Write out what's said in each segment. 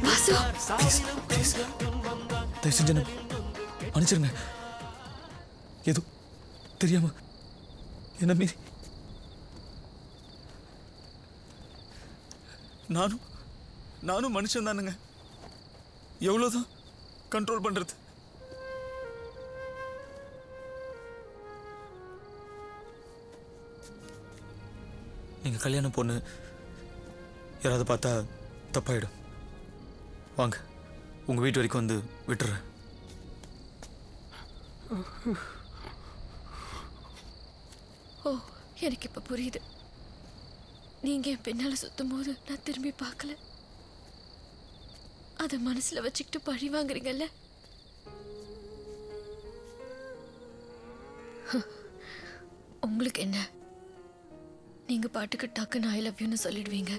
Vasu please தயவு செஞ்சு என்ன மன்னிச்சிருங்க. ஏதோ தெரியாம என்ன மீறி நானும் மனுஷன் தானுங்க. எவ்வளவுதான் கண்ட்ரோல் பண்றது? நீங்க கல்யாணம் பொண்ணு யாராவது பார்த்தா தப்பாயிடும். வாங்க, உங்க வீட்டு வரைக்கும் வந்து விட்டுறேன். ஓ, எனக்கு இப்ப புரியுது. நீங்க என் பின்னால சுத்தும் போது நான் திரும்பி பார்க்கல. அத மனசுல வச்சுக்கிட்டு பழி வாங்குறீங்கல்ல. உங்களுக்கு என்ன, நீங்க பாட்டுக்கு டக்குன்னு ஐ லவ் யூன்னு சொல்லிடுவீங்க.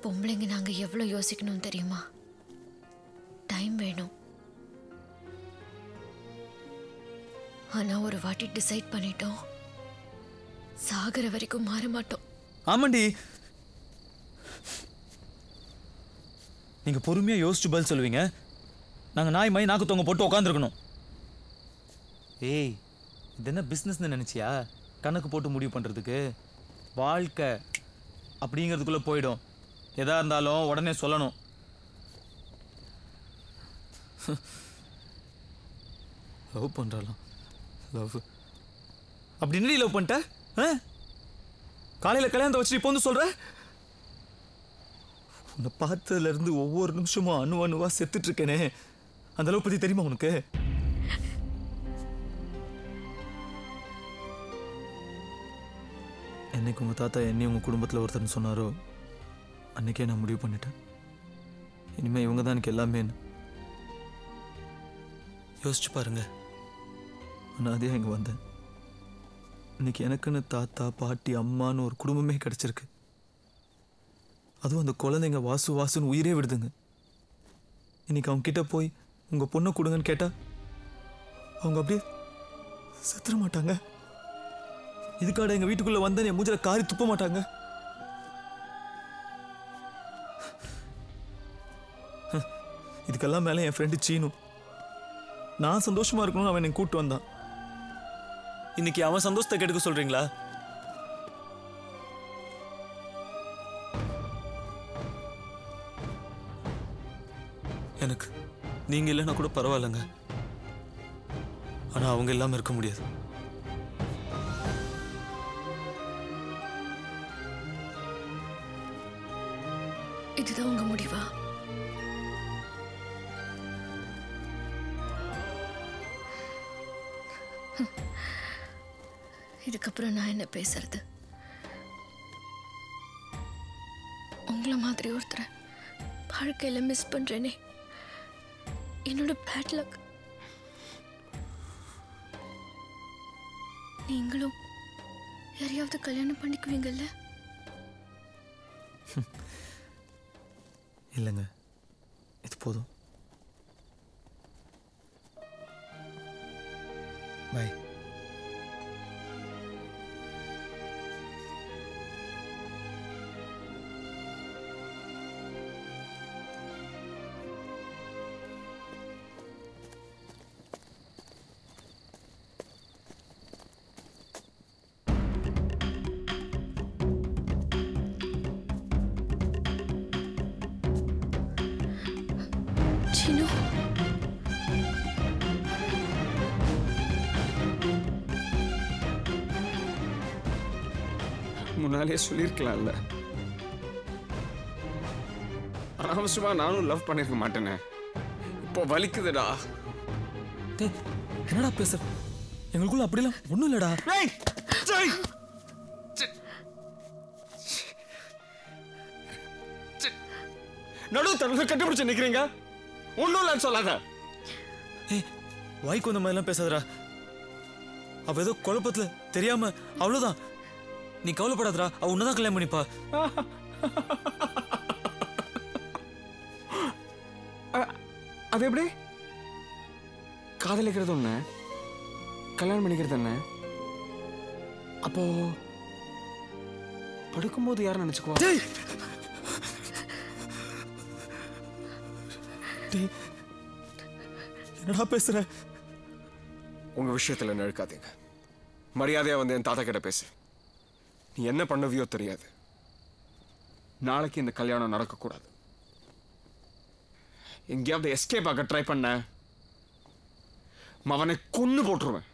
பொம்பளைங்க நாங்க எவ்வளவு யோசிக்கணும் தெரியுமா? டைம் வேணும். ஆனா ஒரு வாட்டி டிசைட் பண்ணிட்டோம், சாகர வரைக்கும் மாற மாட்டோம். ஆமாண்டி, நீங்க பொறுமையா யோசிச்சு பதில் சொல்லுவீங்க. நாங்க நாய் மாதிரி நாக்கு தொங்க போட்டு உட்காந்துருக்கணும். ஏய், இது என்ன பிஸ்னஸ்ன்னு நினைச்சியா? கணக்கு போட்டு முடிவு பண்றதுக்கு? வாழ்க்கை அப்படிங்கிறதுக்குள்ள போயிடும். எதா இருந்தாலும் உடனே சொல்லணும். லவ் பண்றாலாம். லவ் அப்படின்னு லவ் பண்ணிட்ட? காலையில கல்யாணத்தை வச்சுட்டு இப்போ வந்து சொல்ற? உன்னை பார்த்ததுல இருந்து ஒவ்வொரு நிமிஷமும் அணுவா செத்துட்டு இருக்கேனே, அந்த அளவு பத்தி தெரியுமா உனக்கு? என்னைக்கு உங்க தாத்தா என்னையும் உங்க குடும்பத்தில் ஒருத்தர்னு சொன்னாரோ அன்னைக்கே நான் முடிவு பண்ணிட்டேன். இனிமே இவங்க தான் எனக்கு எல்லாமே. யோசிச்சு பாருங்க, அனாதையா இங்க வந்தேன். இன்னைக்கு எனக்குன்னு தாத்தா பாட்டி அம்மான்னு ஒரு குடும்பமே கிடைச்சிருக்கு. அதுவும் அந்த குழந்தைங்க வாசுன்னு உயிரே விடுதுங்க. இன்னைக்கு அவங்க கிட்ட போய் உங்க பொண்ணை கொடுங்கன்னு கேட்டா அவங்க அப்படியே செத்துற மாட்டாங்க. இதுக்காக எங்க வீட்டுக்குள்ள வந்தா என் மூஞ்சில காரி துப்ப மாட்டாங்க. இதுக்கெல்லாம் மேல என் ஃப்ரெண்டு சீனு, நான் சந்தோஷமா இருக்கணும்னு அவன் என்னை கூப்பிட்டு வந்தான். இன்னைக்கு அவன் சந்தோஷத்தை கெடுக்க சொல்றீங்களா? எனக்கு நீங்க இல்லைன்னா கூட பரவாயில்லைங்க, ஆனா அவங்க இல்லாம இருக்க முடியாது. இதுதான் உங்க முடிவா? இதுக்கப்புறம் நான் என்ன பேசுறது? உங்களை மாதிரி ஒருத்தரை வாழ்க்கையில மிஸ் பண்றேனே, என்னோட பேட் லக். நீங்களும் யாரையாவது கல்யாணம் பண்ணிக்குவீங்கல்ல? இல்லைங்க, இது போதும். பை. சீனு, முன்னாலே சொல்லியிருக்கலாம்ல. அனாவசியமா நானும் லவ் பண்ணிருக்க மாட்டேனே. இப்போ வலிக்குதுடா. என்னடா பேச? எங்களுக்குள்ள அப்படிலாம் ஒண்ணும் இல்லடா. நடுவு தடுத்து கண்டுபிடிச்சு நிக்கிறீங்க. ஒண்ணும் இல்லைன்னு சொல்லாத. வாய்க்கு வந்த மாதிரிலாம் பேசாதடா. அவ ஏதோ குழப்பத்துல தெரியாம, அவ்வளவுதான். நீ கவலைப்படாதடா, அவ உன்னதான் கல்யாணம் பண்ணிப்பா. அது எப்படி? காதலிக்கிறது ஒண்ணு, கல்யாணம் பண்ணிக்கிறது என்ன? அப்போ படுக்கும்போது யாரும் நினைச்சுக்குவா? டேய், என்னடா பேசுற? உங்க விஷயத்துல நழுக்காதீங்க. மரியாதையா வந்து என் தாத்தா கிட்ட பேசு. நீ என்ன பண்ணவியோ தெரியாது. நாளைக்கு இந்த கல்யாணம் நடக்கக்கூடாது. எங்கேயாவது எஸ்கேப் ஆக ட்ரை பண்ண அவனை கொன்னு போட்டுருவேன்.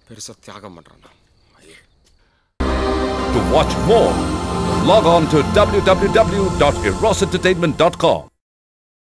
பெருசா தியாகம் பண்றான். To watch more, log on to www.erosentertainment.com.